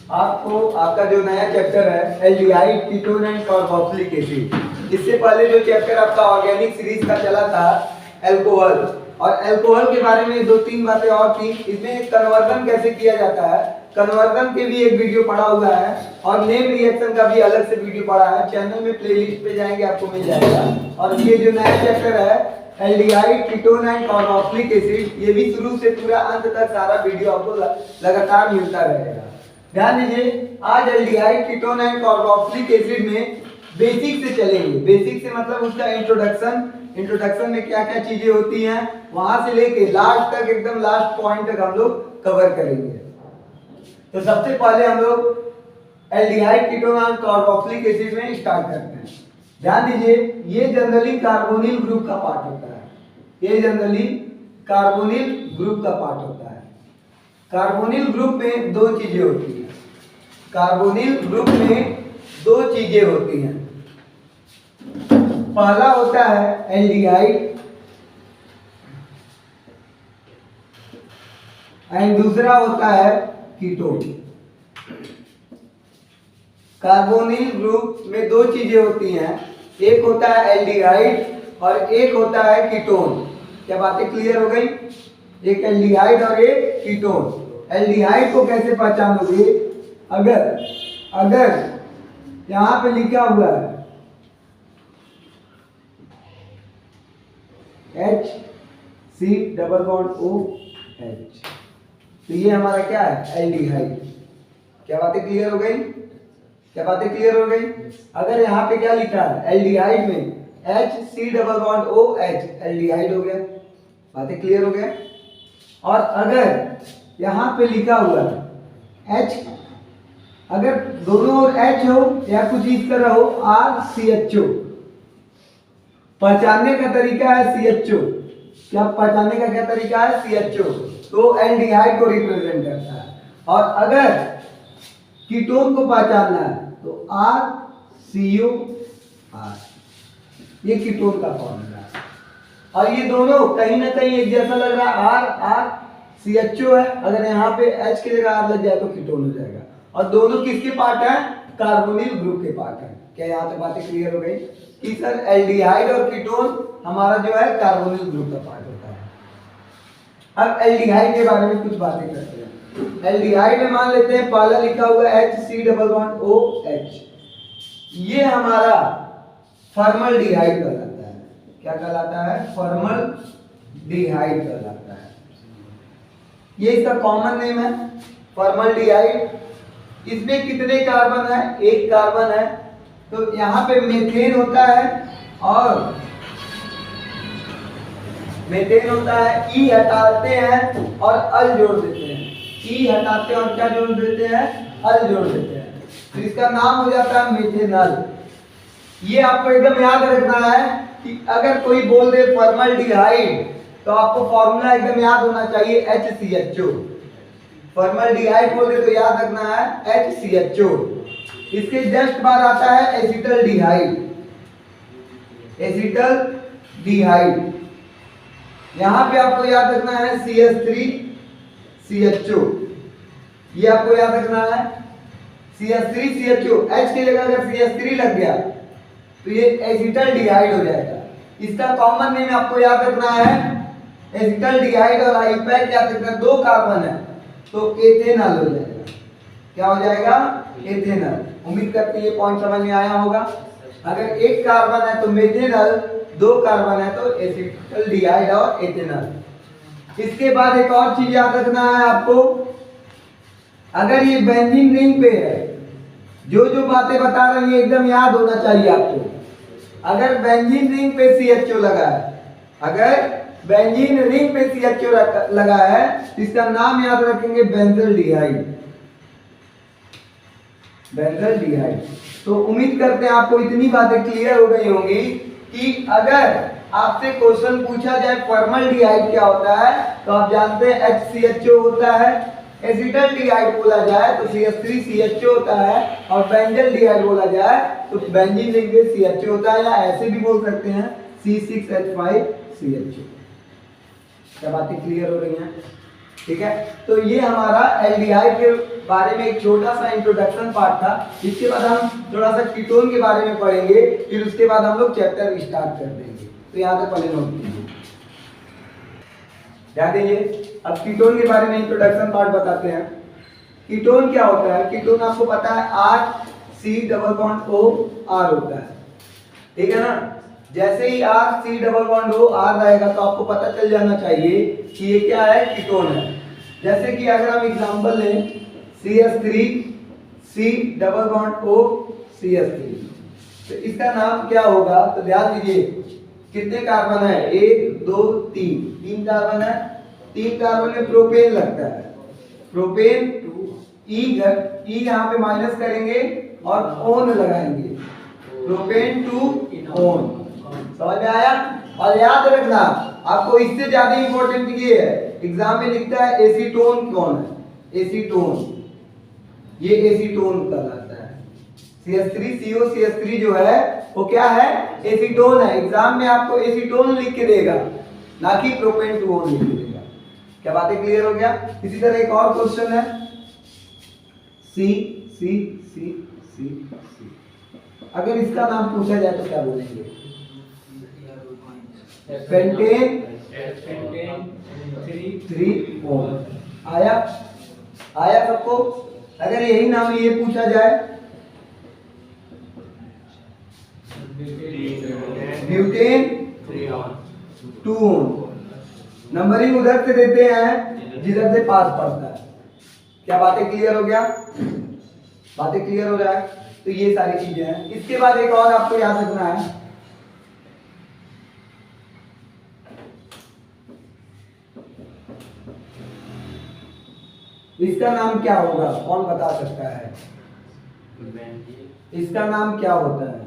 आपको आपका जो नया चैप्टर है aldehyde, ketone and carboxylic acid. इससे पहले जो चैप्टर आपका ऑर्गेनिक सीरीज का चला था अल्कोहल, और अल्कोहल के बारे में दो तीन बातें और थी। इसमें कन्वर्जन कैसे किया जाता है, कन्वर्जन के भी एक वीडियो पड़ा हुआ है, और नेम रिएक्शन का भी अलग से वीडियो पड़ा है। चैनल में प्लेलिस्ट पे जाएंगे आपको मिल जाएगा। और ये जो नया चैप्टर है aldehyde, ketone and carboxylic acid, ये भी शुरू से पूरा अंत तक सारा वीडियो आपको लगातार मिलता रहेगा। ध्यान दीजिए, आज aldehyde, ketone and carboxylic acid में बेसिक से चलेंगे। बेसिक से मतलब उसका इंट्रोडक्शन में क्या क्या चीजें होती हैं, वहां से लेके लास्ट तक, एकदम लास्ट पॉइंट तक हम लोग कवर करेंगे। तो सबसे पहले हम लोग aldehyde, ketone and carboxylic acid में स्टार्ट करते हैं। ध्यान दीजिए, ये जनरली कार्बोनिल ग्रुप का पार्ट होता है। ये जनरली कार्बोनिल ग्रुप का पार्ट होता है। कार्बोनिल ग्रुप में दो चीजें होती हैं। कार्बोनिल ग्रुप में दो चीजें होती हैं। पहला होता है एल्डिहाइड एंड दूसरा होता है कीटोन। कार्बोनिल ग्रुप में दो चीजें होती हैं, एक होता है एल्डिहाइड और एक होता है कीटोन। क्या बातें क्लियर हो गई? एक एल्डिहाइड और एक कीटोन। एल्डिहाइड को कैसे पहचानोगे? अगर यहां पे लिखा हुआ है HC≡OH, तो ये हमारा क्या है? एल्डिहाइड। क्या बातें क्लियर हो गई? क्या बातें क्लियर हो गई? अगर यहाँ पे क्या लिखा है एल्डिहाइड में HC≡OH, एल्डिहाइड हो गया। बातें क्लियर हो गया? और अगर यहाँ पे लिखा हुआ है H, अगर दोनों ओर H हो या कुछ इस तरह हो RCHO, पहचानने का तरीका है CHO। क्या पहचानने का क्या तरीका है? CHO, तो एल्डिहाइड को रिप्रेजेंट करता है। और अगर कीटोन को पहचानना है तो RCOR, ये कीटोन का फॉर्मूला है। और ये दोनों कहीं ना कहीं एक जैसा लग रहा है, RCHO है। अगर यहाँ पे H की जगह R लग जाए तो कीटोन हो जाएगा। और दोनों किसके पार्ट हैं? कार्बोनिल ग्रुप के पार्ट हैं। क्या यहाँ तक बातें क्लियर हो गई कि सर एल्डिहाइड और कीटोन हमारा जो है कार्बोनिल ग्रुप का पार्ट होता है। अब एल्डिहाइड के बारे में कुछ बातें करते हैं। एल्डिहाइड में मान लेते हैं पहला लिखा हुआ HC≡OH, ये हमारा फॉर्मल्डिहाइड कहलाता है। क्या कहलाता है? फॉर्मल्डिहाइड कहलाता है। ये इसका कॉमन नेम है फॉर्मल्डिहाइड। इसमें कितने कार्बन है? एक कार्बन है। तो यहाँ पे मीथेन होता है, और मीथेन होता है, ई हटाते हैं और अल जोड़ देते हैं। ई हटाते हैं और क्या जोड़ देते हैं? अल जोड़ देते हैं। तो इसका नाम हो जाता है मीथेनॉल। ये आपको एकदम याद रखना है कि अगर कोई बोल दे फॉर्मल्डिहाइड तो आपको फॉर्मूला एकदम याद होना चाहिए HCHO। फॉर्मल्डिहाइड बोल दे तो याद रखना है HCHO। इसके जस्ट बाद आता है एसिटल्डिहाइड। एसिटल्डिहाइड, यहां पे आपको याद रखना है CH3CHO। ये आपको याद रखना है CH3CHO। H की जगह अगर CH3 लग गया तो ये एसिटल्डिहाइड हो जाएगा। इसका कॉमन नेम आपको याद रखना है एसिटल्डिहाइड, और आईपैक याद रखना है, दो कार्बन है तो एथेनॉल हो जाएगा। क्या हो जाएगा? एथेनॉल। उम्मीद करते हैं ये पॉइंट समझ में आया होगा। अगर एक कार्बन है तो मेथेनॉल, दो कार्बन है तो एसिटल्डिहाइड और एथेनॉल। इसके बाद एक और चीज याद रखना है आपको, अगर ये बेंजीन रिंग पे है, जो जो बातें बता रहे हैं एकदम याद होना चाहिए आपको। अगर बेंजीन रिंग पे CHO लगा है, अगर बेंजीन रिंग पे CHO लगा है, इसका नाम याद रखेंगे बेंजल्डिहाइड। बेंजल्डिहाइड। तो उम्मीद करते हैं आपको इतनी बातें क्लियर हो गई होंगी कि अगर आपसे क्वेश्चन पूछा जाए फॉर्मल्डिहाइड क्या होता है तो आप जानते हैं HCHO होता है। एसिटल्डिहाइड बोला जाए तो CH3CHO होता है, और बेंजल्डिहाइड बोला जाए तो बेंजीन रिंग पे CHO होता है, या ऐसे भी बोल सकते हैं C6H5CHO। क्या बातें क्लियर हो रही हैं? ठीक है, तो ये हमारा एल्डिहाइड के बारे में एक छोटा सा इंट्रोडक्शन पार्ट था। इसके बाद हम थोड़ा सा कीटोन के बारे में पढ़ेंगे, फिर उसके बाद हम लोग चैप्टर स्टार्ट कर देंगे। तो यहाँ तक पहले नोट कीजिए, ध्यान दीजिए। अब कीटोन के बारे में इंट्रोडक्शन पार्ट बताते हैं। कीटोन क्या होता है? कीटोन आपको पता है R⁻O⁻R होता है, ठीक है ना। जैसे ही R⁻O⁻R रहेगा तो आपको पता चल जाना चाहिए कि ये क्या है, कीटोन है। जैसे कि अगर हम एग्जांपल लें CH3 तो इसका नाम क्या होगा? तो ध्यान दीजिए, कितने कार्बन है? 1 2 3, 3 कार्बन है। 3 कार्बन में प्रोपेन लगता है, प्रोपेन ई यहाँ पे माइनस करेंगे और ओन लगाएंगे, प्रोपेन टू ओन। समझ में आया? और याद रखना, आपको इससे ज्यादा इंपॉर्टेंट ये है, एग्जाम में लिखता है एसीटोन कौन है? एसीटोन, ये एसीटोन कहलाता है। CH3 जो है वो क्या है? एसीटोन है। एग्जाम में आपको एसीटोन लिख के देगा, ना कि प्रोपेन टू ओन लिख के देगा। क्या बातें क्लियर हो गया? इसी तरह एक और क्वेश्चन है, C। अगर इसका नाम पूछा जाए तो क्या बोलेंगे? पेंटेन 3 आया सबको? अगर यही नाम ये पूछा जाए, ब्यूटेन 2। नंबरिंग उधर से देते हैं जिधर से पास पड़ता है। क्या बातें क्लियर हो गया? बातें क्लियर हो जाए तो ये सारी चीजें हैं। इसके बाद एक और आपको याद रखना है, इसका नाम क्या होगा? कौन बता सकता है? इसका नाम क्या होता है?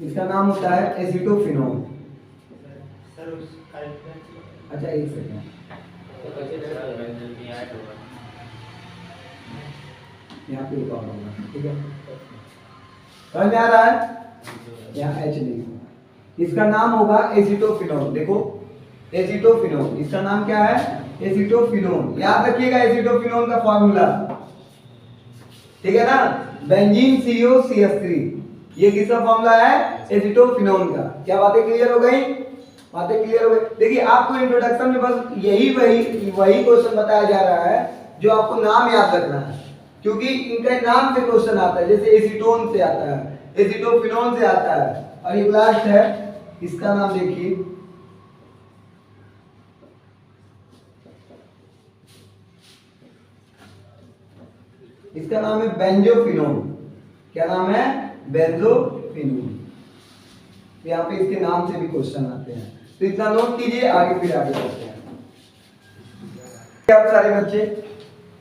इसका नाम होता है एसिटोफिनोन। अच्छा एक सेकंड, यहाँ पे एक और होगा, ठीक है? समझ में आ रहा है? यहाँ H नहीं होगा, इसका नाम होगा एसिटोफिनोन। देखो एसिटोफिनोन, इसका नाम क्या है? एसिटोफिनोन। याद रखिएगा एसिटोफिनोन का फॉर्मूला, ठीक है ना? बेंजीन COCH3, ये किसका फॉर्मूला है? एसिटोफिनोन का। क्या बातें क्लियर हो गई? बातें क्लियर हो गई। देखिए आपको इंट्रोडक्शन में बस वही क्वेश्चन बताया जा रहा है जो आपको नाम याद रखना है, क्योंकि इनका नाम से क्वेश्चन आता है। जैसे एसीटोन से आता है, एसिटोफिनोन से आता है, और ये लास्ट है, इसका नाम देखिए, इसका नाम है बेंजोफिनोन। क्या नाम है? बेंजोफिनोन। यहाँ पे इसके नाम से भी क्वेश्चन आते हैं, तो इतना नोट कीजिए, आगे फिर आगे बढ़ते हैं। आप सारे बच्चे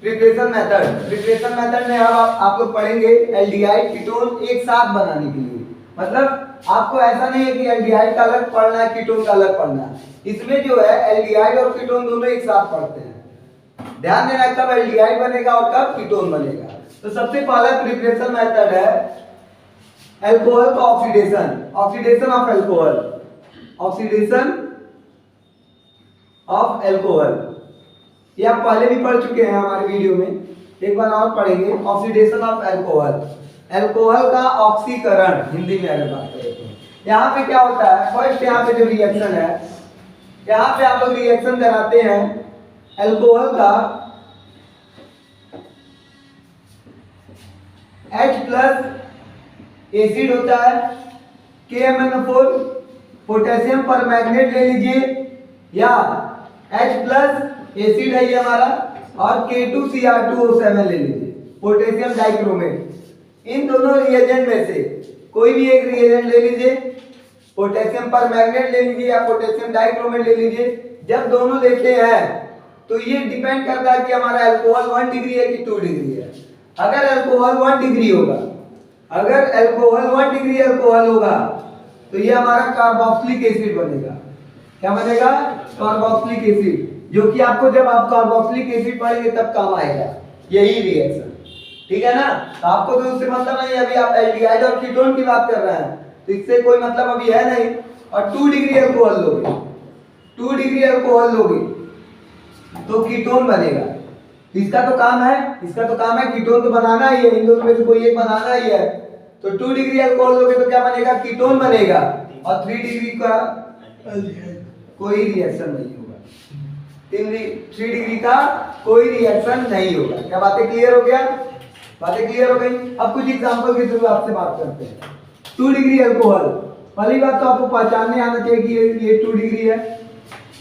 प्रिपरेशन मेथड में अब आप लोग पढ़ेंगे एल्डिहाइड कीटोन एक साथ बनाने के लिए। मतलब आपको ऐसा नहीं है कि एल्डिहाइड का अलग पढ़ना है, कीटोन का अलग पढ़ना है। इसमें जो है एल्डिहाइड और कीटोन दोनों एक साथ पढ़ते हैं। ध्यान देना कब एल्डिहाइड बनेगा और कब कीटोन बनेगा। तो सबसे पहला प्रिपरेशन मेथड है अल्कोहल का oxidation of alcohol, oxidation of alcohol. ये आप पहले भी पढ़ चुके हैं हमारे वीडियो में, एक बार और पढ़ेंगे। ऑक्सीडेशन ऑफ अल्कोहल, अल्कोहल का ऑक्सीकरण हिंदी में अगर बात करें तो यहाँ पे क्या होता है? फर्स्ट यहाँ पे जो रिएक्शन है, यहाँ पे आप लोग रिएक्शन कराते हैं अल्कोहल का H+ एसिड होता है, KMnO4 पोटेशियम पर मैग्नेट ले लीजिए, या H+ एसिड है ये हमारा, और K2Cr2O7 ले लीजिए, पोटेशियम डाइक्रोमेट। इन दोनों रिएजेंट में से कोई भी एक रिएजेंट ले लीजिए, पोटेशियम पर मैग्नेट ले लीजिए या पोटेशियम डाइक्रोमेट ले लीजिए। जब दोनों लेते हैं तो ये डिपेंड करता है कि हमारा अल्कोहल 1 डिग्री है कि 2 डिग्री है। अगर अल्कोहल 1 डिग्री होगा, अगर अल्कोहल 1 डिग्री अल्कोहल होगा तो ये हमारा कार्बोक्सिलिक एसिड बनेगा। क्या बनेगा? कार्बोक्सिलिक एसिड, जो कि आपको जब आप कार्बोक्सिलिक एसिड पढ़ेंगे तब काम आएगा यही रिएक्शन, ठीक है ना? तो आपको तो उससे मतलब नहीं, अभी आप एल्डिहाइड और कीटोन की बात कर रहे हैं, तो तो इससे कोई मतलब अभी है नहीं। और 2 डिग्री अल्कोहल लोगे, 2 डिग्री अल्कोहल लोगे तो कीटोन बनेगा। इसका तो काम है कीटोन तो बनाना ही है, इन दोनों में से कोई एक बनाना ही है। तो 2 डिग्री अल्कोहल लोगे तो क्या बनेगा, कीटोन बनेगा। और 3 डिग्री का कोई रिएक्शन नहीं होगा, 3 डिग्री का कोई रिएक्शन नहीं होगा। क्या बातें क्लियर हो गया, बातें क्लियर हो गई। अब कुछ एग्जांपल के थ्रू आपसे बात करते हैं। 2 डिग्री अल्कोहल, पहली बात तो आपको पहचानने आना चाहिए कि ये 2 डिग्री है।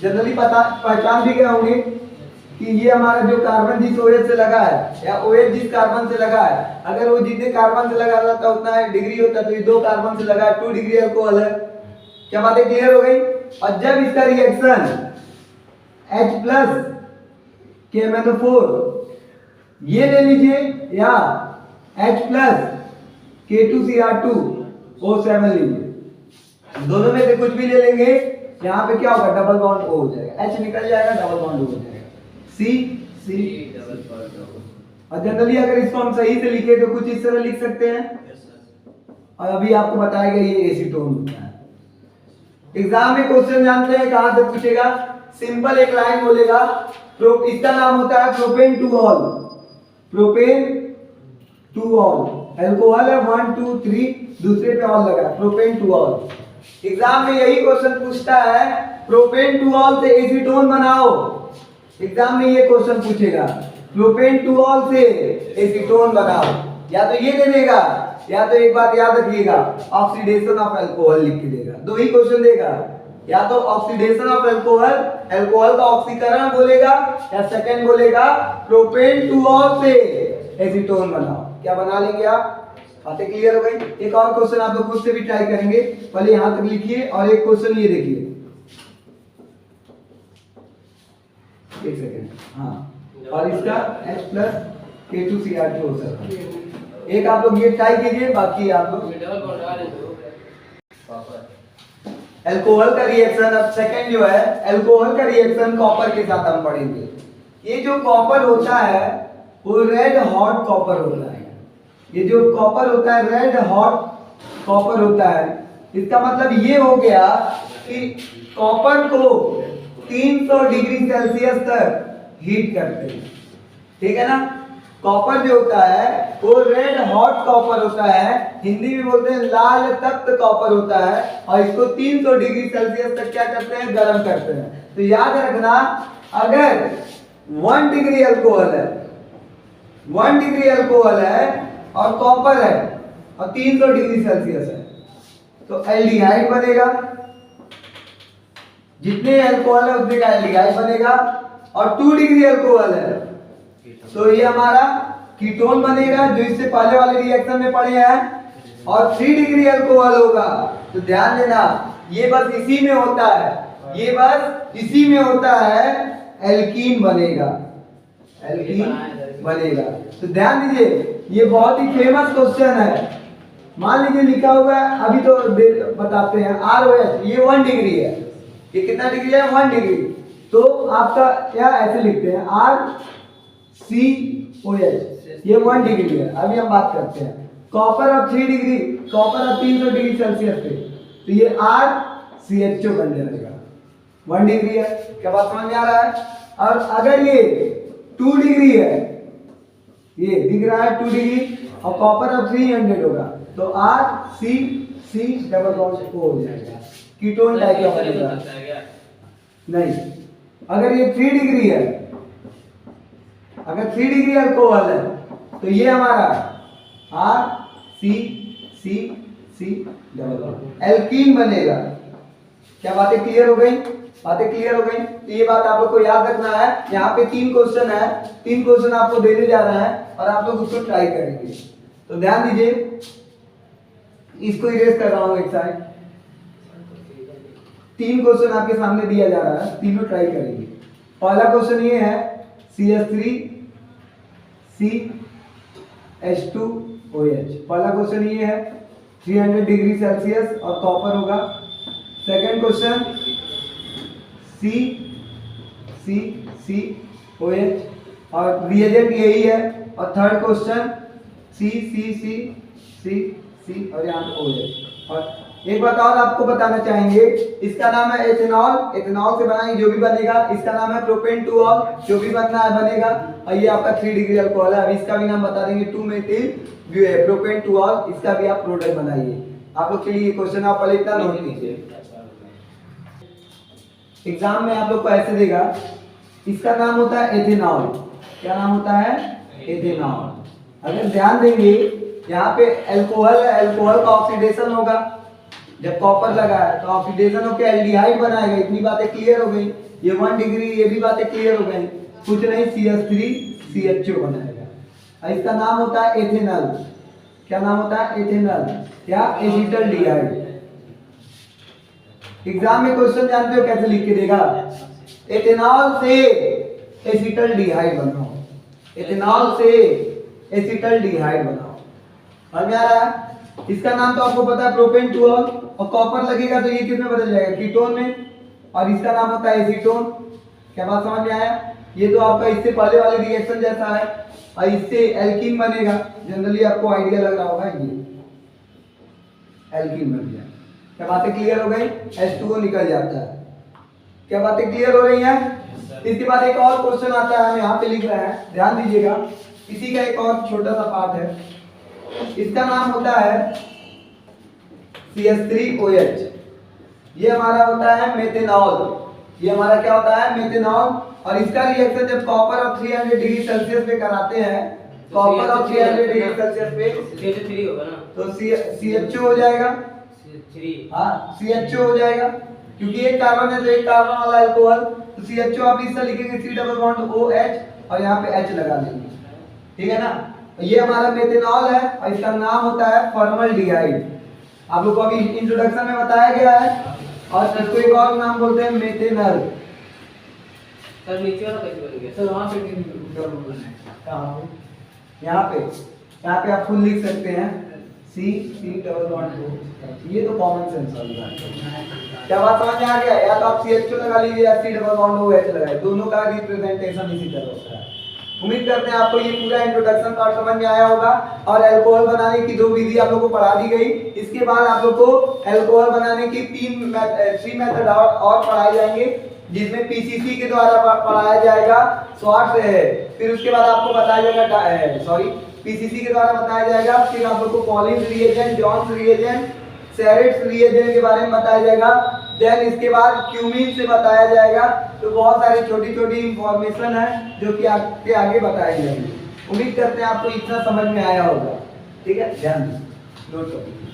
जनरली पहचान भी गए होंगे कि ये हमारा जो कार्बन जिस OH से लगा है या OH जिस कार्बन से लगा है, अगर वो जितने कार्बन से लगा रहता उतना डिग्री होता, तो ये 2 कार्बन से लगा है, 2 डिग्री अल्कोहल है। क्या बातें क्लियर हो गई। और जब इसका रिएक्शन H+ KMnO4 ये ले लीजिए या H+ K2Cr2O7 लीजिए, दोनों में से कुछ भी ले लेंगे, यहाँ पे क्या होगा, डबल बॉन्ड O हो जाएगा, H निकल जाएगा, डबल बॉन्ड O हो जाएगा, C डबल बॉन्ड। और जनरली अगर इसको हम सही से लिखे तो कुछ इस तरह लिख सकते हैं। और अभी आपको बताया गया ये एसीटोन होता है। एग्जाम में क्वेश्चन जानते हैं कहां से पूछेगा, सिंपल एक लाइन बोलेगा, इसका नाम होता है propane two all, propane two all. Alcohol है 1 2 3, दूसरे पे ऑल लगा, प्रोपेन टू ऑल। एग्जाम में यही क्वेश्चन पूछता है, प्रोपेन टू ऑल से एसीटोन बनाओ। एग्जाम में ये क्वेश्चन पूछेगा, प्रोपेन टू ऑल से एसीटोन बनाओ। या तो ये दे देगा, या तो एक बात याद रखिएगा, ऑक्सीडेशन ऑफ अल्कोहल लिख के देगा। दो ही क्वेश्चन देगा, या तो ऑक्सीडेशन ऑफ अल्कोहल, अल्कोहल का ऑक्सीकरण बोलेगा, या सेकंड बोलेगा प्रोपेन टू ऑल से एसीटोन बनाओ। क्या बना लेंगे आप, बातें क्लियर हो गई। एक और क्वेश्चन आप लोग खुद से भी ट्राई करेंगे, पहले यहां तक लिखिए और एक क्वेश्चन ये देखिए, एक सेकंड, हाँ, और इसका H+ K2Cr2 हो सकता है। एक आप लोग ये ट्राई कीजिए, बाकी आप लोग अल्कोहल का रिएक्शन। अब सेकंड जो है अल्कोहल का रिएक्शन कॉपर के साथ हम पढ़ेंगे। ये जो कॉपर होता है वो रेड हॉट कॉपर होता है। ये जो कॉपर होता है रेड हॉट कॉपर होता है। इसका मतलब ये हो गया कि कॉपर को 300 डिग्री सेल्सियस तक हीट करते हैं, ठीक है ना। कॉपर जो होता है वो रेड हॉट कॉपर होता है, हिंदी में बोलते हैं लाल तप्त कॉपर होता है, और इसको 300 डिग्री सेल्सियस तक क्या करते हैं, गर्म करते हैं। तो याद रखना, अगर 1 डिग्री अल्कोहल है, 1 डिग्री अल्कोहल है और कॉपर है और 300 डिग्री सेल्सियस है, तो एल्डिहाइड बनेगा। जितने अल्कोहल है उतने का एल्डिहाइड बनेगा। और 2 डिग्री अल्कोहल है तो ये हमारा कीटोन बनेगा, जो इससे पहले वाले रिएक्शन में पढ़े हैं। और 3 डिग्री अल्कोहल होगा तो ध्यान देना, ये बस इसी में होता है, ये बस इसी में होता है, एल्कीन बनेगा, एल्कीन बनेगा। तो ध्यान दीजिए, ये बहुत ही फेमस क्वेश्चन है। मान लीजिए लिखा हुआ है, अभी तो बताते हैं, ROH, ये 1 डिग्री है, ये कितना डिग्री है, 1 डिग्री। तो आपका क्या ऐसे लिखते हैं, RCOH, ये 1 डिग्री है। अभी हम बात करते हैं कॉपर और 3 डिग्री, कॉपर और 300 डिग्री सेल्सियस पे, तो ये RCHO बन जाएगा, 1 डिग्री है। क्या बात समझ में आ रहा है। और अगर ये 2 डिग्री है, ये दिख रहा है 2 डिग्री, और कॉपर और 300 होगा, तो RCC डबल बॉन्ड O हो जाएगा, कीटोन टाइप का बनेगा। नहीं, अगर ये 3 डिग्री है, अगर 3 डिग्री अल्कोहल है, तो ये हमारा RCC डबल बॉन्ड एल्कीन बनेगा। क्या बातें क्लियर हो गई, बातें क्लियर हो गई। तो ये बात आप लोग को याद रखना है। यहाँ पे 3 क्वेश्चन है, 3 क्वेश्चन आपको देने जा रहा है और आप लोग उसको ट्राई करेंगे। तो ध्यान दीजिए, इसको इरेज कर रहा हूं एक साइड। 3 क्वेश्चन आपके सामने दिया जा रहा है, तीनों ट्राई करेंगे। पहला क्वेश्चन ये है CH3CH2OH। पहला क्वेश्चन ये है 300 डिग्री सेल्सियस और कॉपर होगा। सेकंड क्वेश्चन CCCOH और रिएजेंट यही है। और थर्ड क्वेश्चन CCCCC और यहाँ पे OH। और एक बात और आपको बताना चाहेंगे, इसका नाम है एथेनॉल, एथेनॉल से बनाएंगे जो भी बनेगा। इसका नाम है प्रोपेन टू ऑल, जो भी बनना है बनेगा। और ये आपका 3 डिग्री अल्कोहल है। अब इसका भी नाम बता देंगे 2 मेथिल प्रोपेन टू ऑल, इसका भी आप प्रोडक्ट बनाइए। आप लोग के लिए ये क्वेश्चन आप पहले इतना नोट कीजिए। एग्जाम में आप लोग को ऐसे देगा, इसका नाम होता है एथेनॉल। क्या नाम होता है? एथेनॉल। अगर ध्यान देंगे यहाँ पे अल्कोहल है, अल्कोहल का ऑक्सीडेशन होगा। जब कॉपर लगा है तो ऑक्सीडेशन होकर एल्डिहाइड बनाएगा। इतनी बातें क्लियर हो गई। ये 1 डिग्री, ये भी बातें क्लियर हो गई। कुछ नहीं, CH3CHO बनाएगा। और इसका नाम होता है एथेनॉल। क्या नाम होता है? एथेनॉल। क्या? एसिटल्डिहाइड। एग्जाम में क्वेश्चन जानते हो कैसे लिख के देगा? एथेनॉल से एसिटल्डिहाइड बनाओ, एथेनॉल से एसिटल्डिहाइड बनाओ। समझ में आ रहा है? इसका नाम तो आपको पता है प्रोपेन टू ऑल। और कॉपर लगेगा तो ये किस में बदल जाएगा? कीटोन में। और इसका नाम होता है एसीटोन। क्या बात समझ में आया? ये तो आपका इससे पहले वाले रिएक्शन जैसा है और इससे एल्कीन बनेगा। जनरली आपको आइडिया लग रहा होगा, ये एल्कीन बन गया। क्या बातें क्लियर हो गई? H2O निकल जाता है। क्या बातें क्लियर हो रही हैं? इसके बाद एक और क्वेश्चन आता है, हम यहाँ पे लिख रहे हैं, ध्यान दीजिएगा। इसी का एक और छोटा सा पार्ट है। इसका नाम होता है CH3OH। ये हमारा होता है मेथेनॉल। ये हमारा क्या होता है? मेथेनॉल। और इसका रिएक्शन जब कॉपर और 300 डिग्री सेल्सियस पे कराते हैं, कॉपर और 300 डिग्री सेल्सियस पे, CH3 होगा ना, तो CHO हो जाएगा। हाँ, CHO हो जाएगा, क्योंकि एक कार्बन है तो एक कार्बन वाला अल्कोहल। तो CHO आप इससे लिखेंगे C डबल बॉन्ड OH और यहाँ पे H लगा देंगे। ठीक है ना? ये हमारा मेथेनॉल है और इसका नाम होता है फॉर्मल्डिहाइड। आप लोग को अभी इंट्रोडक्शन में बताया गया है। और इसको एक और नाम बोलते हैं मेथेनॉल। सर नीचे वाला कैसे बन गया? सर वहां पे यहाँ पे आप फुल लिख सकते हैं C डबल बॉन्ड O। ये तो कॉमन सेंस वाली बात है। क्या बात समझ में आ गया? या तो आप CHO लगा लीजिए या C डबल बॉन्ड OH लगाइए, दोनों का रिप्रेजेंटेशन इसी तरह होता है। उम्मीद करते हैं आपको ये पूरा इंट्रोडक्शन पार्ट समझ में आया होगा। और अल्कोहल बनाने की 2 विधि आप लोगों को पढ़ा दी गई। इसके बाद आप लोग को अल्कोहल बनाने की 3 मेथड और पढ़ाए जाएंगे, जिसमें PCC के द्वारा पढ़ाया जाएगा, स्वाट से है। फिर उसके बाद आपको बताया जाएगा PCC के द्वारा बताया जाएगा। फिर आप लोग को पॉलिश reagent, Jones reagent, Sarett's reagent के बारे में बताया जाएगा। देन इसके बाद क्यूमीन से बताया जाएगा। तो बहुत सारी छोटी छोटी इंफॉर्मेशन है जो कि आपके आगे बताई जाएंगी। उम्मीद करते हैं आपको इतना समझ में आया होगा। ठीक है, ध्यान दीजिए, नोट करिए।